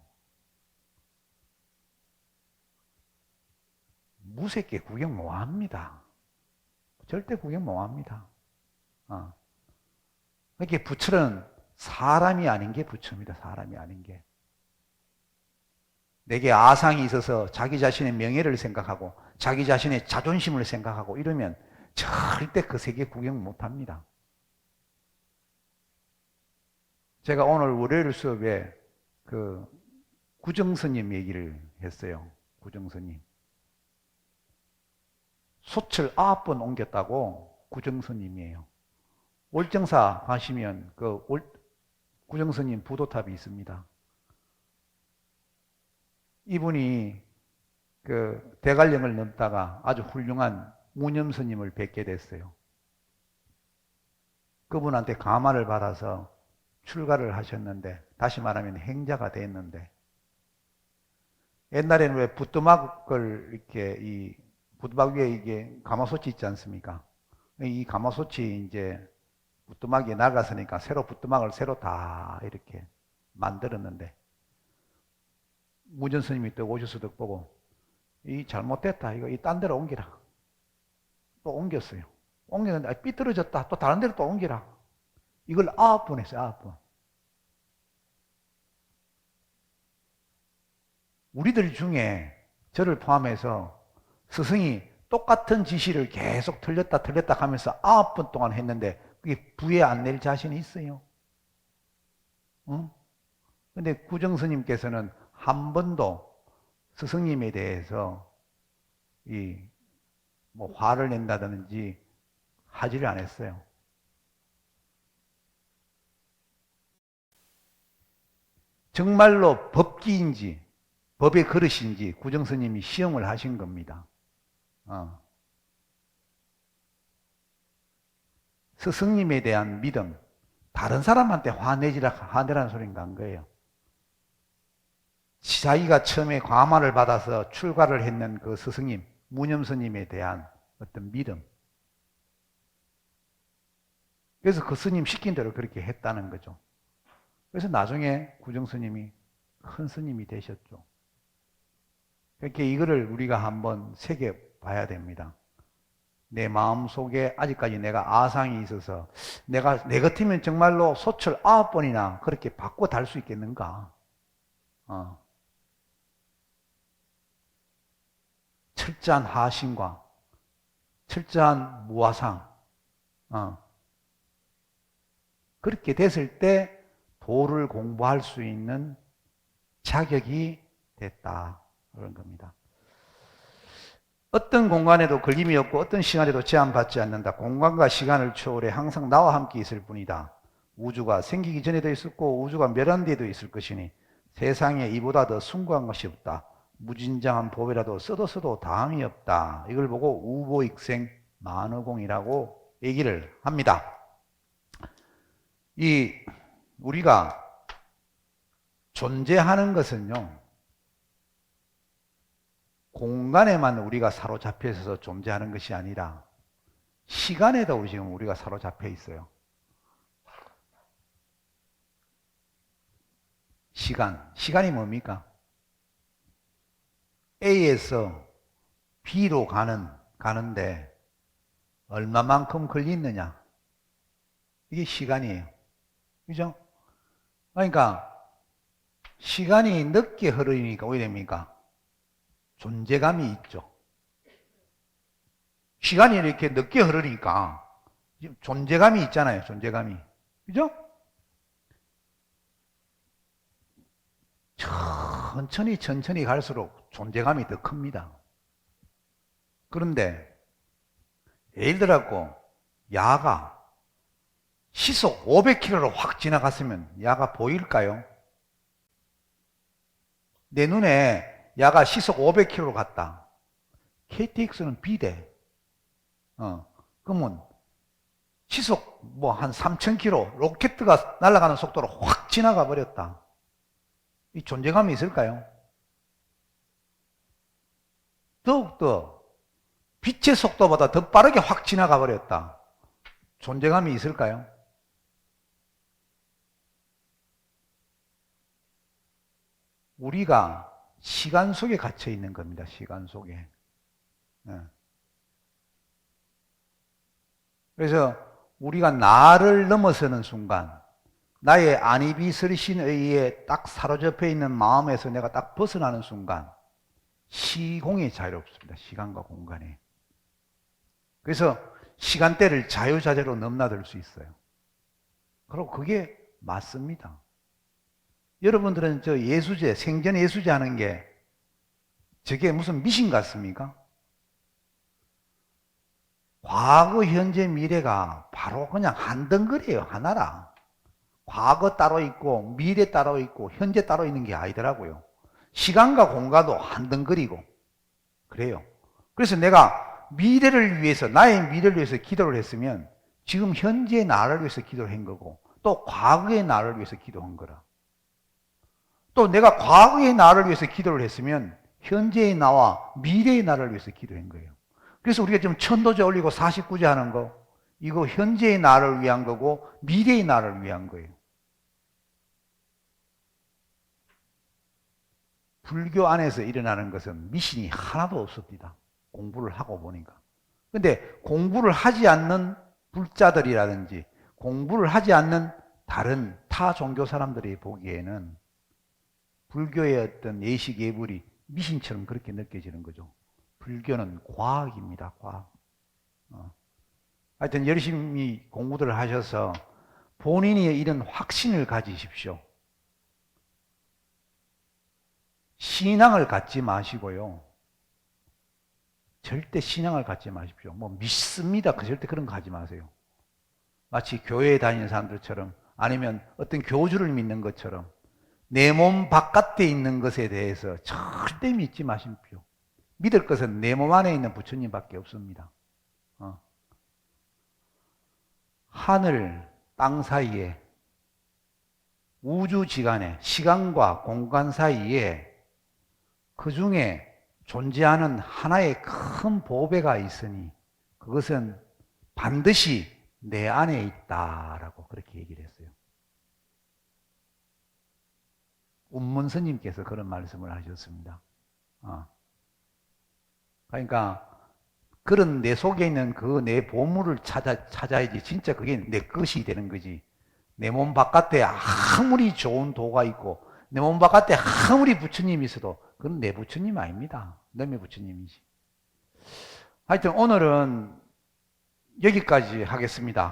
무색게 구경 못 합니다. 절대 구경 못 합니다. 이렇게 부처는 사람이 아닌 게 부처입니다. 사람이 아닌 게. 내게 아상이 있어서 자기 자신의 명예를 생각하고 자기 자신의 자존심을 생각하고 이러면 절대 그 세계 구경 못 합니다. 제가 오늘 월요일 수업에 그 구정스님 얘기를 했어요. 구정스님. 솥을 9번 옮겼다고 구정스님이에요. 월정사 가시면 그 구정스님 부도탑이 있습니다. 이분이 그 대관령을 넘다가 아주 훌륭한 무념스님을 뵙게 됐어요. 그분한테 가마를 받아서 출가를 하셨는데, 다시 말하면 행자가 됐는데, 옛날에는 왜 부뚜막을 이렇게 이 부뚜막 위에 이게 가마솥이 있지 않습니까? 이 가마솥이 이제 부뚜막이 낡았으니까 새로 부뚜막을 새로 다 이렇게 만들었는데, 무전 스님이 또 오셔서 보고 이 잘못됐다. 이거 딴 데로 옮기라. 또 옮겼어요. 옮겼는데 삐뚤어졌다. 또 다른 데로 또 옮기라. 이걸 9번 했어요. 9번. 우리들 중에 저를 포함해서 스승이 똑같은 지시를 계속 틀렸다 하면서 9번 동안 했는데 그게 부에 안 낼 자신이 있어요. 응? 근데 구정스님께서는 한 번도 스승님에 대해서 뭐 화를 낸다든지 하지를 않았어요. 정말로 법기인지 법의 그릇인지 구정스님이 시험을 하신 겁니다. 스승님에 대한 믿음, 다른 사람한테 화내라는 소리인가 한 거예요. 자기가 처음에 과마를 받아서 출가를 했는 그 스승님, 무념스님에 대한 어떤 믿음. 그래서 그 스님 시킨 대로 그렇게 했다는 거죠. 그래서 나중에 구정스님이 큰 스님이 되셨죠. 그렇게 이거를 우리가 한번 새겨봐야 됩니다. 내 마음속에 아직까지 내가 아상이 있어서 내 같으면 정말로 소철 9번이나 그렇게 바꿔 달 수 있겠는가? 철저한 하심과 철저한 무화상, 그렇게 됐을 때 도를 공부할 수 있는 자격이 됐다 그런 겁니다. 어떤 공간에도 걸림이 없고 어떤 시간에도 제한받지 않는다. 공간과 시간을 초월해 항상 나와 함께 있을 뿐이다. 우주가 생기기 전에도 있었고 우주가 멸한 뒤에도 있을 것이니 세상에 이보다 더 숭고한 것이 없다. 무진장한 법이라도 써도 다함이 없다. 이걸 보고 우보익생 만어공이라고 얘기를 합니다. 우리가 존재하는 것은요, 공간에만 우리가 사로잡혀 있어서 존재하는 것이 아니라 시간에도 지금 우리가 사로잡혀 있어요. 시간이 뭡니까? A에서 B로 가는데 얼마만큼 걸리느냐? 이게 시간이에요. 그죠? 그러니까 시간이 늦게 흐르니까 어떻게 됩니까? 존재감이 있죠. 시간이 이렇게 늦게 흐르니까 존재감이 있잖아요. 존재감이. 그죠? 천천히 갈수록 존재감이 더 큽니다. 그런데 예를 들어서 야가 시속 500km로 확 지나갔으면 야가 보일까요? 내 눈에 야가 시속 500km로 갔다. KTX는 비대. 그러면 시속 뭐 한 3,000km 로켓가 날아가는 속도로 확 지나가 버렸다. 이 존재감이 있을까요? 더욱더 빛의 속도보다 더 빠르게 확 지나가 버렸다. 존재감이 있을까요? 우리가 시간 속에 갇혀 있는 겁니다. 시간 속에. 그래서 우리가 나를 넘어서는 순간, 나의 안이비설신에 의해 딱 사로잡혀 있는 마음에서 내가 딱 벗어나는 순간 시공이 자유롭습니다. 시간과 공간이. 그래서 시간대를 자유자재로 넘나들 수 있어요. 그리고 그게 맞습니다. 여러분들은 저 예수제, 생전 예수제 하는 게 저게 무슨 미신 같습니까? 과거, 현재, 미래가 바로 그냥 한 덩거리예요. 하나라. 과거 따로 있고 미래 따로 있고 현재 따로 있는 게 아니더라고요. 시간과 공간도 한 덩거리고 그래요. 그래서 내가 미래를 위해서, 나의 미래를 위해서 기도를 했으면 지금 현재의 나를 위해서 기도를 한 거고 또 과거의 나를 위해서 기도한 거라. 또 내가 과거의 나를 위해서 기도를 했으면 현재의 나와 미래의 나를 위해서 기도한 거예요. 그래서 우리가 지금 천도제 올리고 49제 하는 거, 이거 현재의 나를 위한 거고 미래의 나를 위한 거예요. 불교 안에서 일어나는 것은 미신이 하나도 없습니다. 공부를 하고 보니까. 근데 공부를 하지 않는 불자들이라든지 공부를 하지 않는 다른 타 종교 사람들이 보기에는 불교의 어떤 예식 예불이 미신처럼 그렇게 느껴지는 거죠. 불교는 과학입니다. 과학. 하여튼 열심히 공부들을 하셔서 본인이 이런 확신을 가지십시오. 신앙을 갖지 마시고요. 절대 신앙을 갖지 마십시오. 뭐 믿습니다. 절대 그런 거 하지 마세요. 마치 교회에 다니는 사람들처럼 아니면 어떤 교주를 믿는 것처럼 내 몸 바깥에 있는 것에 대해서 절대 믿지 마십시오. 믿을 것은 내 몸 안에 있는 부처님밖에 없습니다. 하늘, 땅 사이에 우주지간에 시간과 공간 사이에 그 중에 존재하는 하나의 큰 보배가 있으니 그것은 반드시 내 안에 있다라고 그렇게 얘기를 했어요. 운문 스님께서 그런 말씀을 하셨습니다. 그러니까 그런 내 속에 있는 그 내 보물을 찾아야지 진짜 그게 내 것이 되는 거지. 내 몸 바깥에 아무리 좋은 도가 있고 내 몸 바깥에 아무리 부처님이 있어도 그건 내 부처님 아닙니다. 너의 부처님이지. 하여튼 오늘은 여기까지 하겠습니다.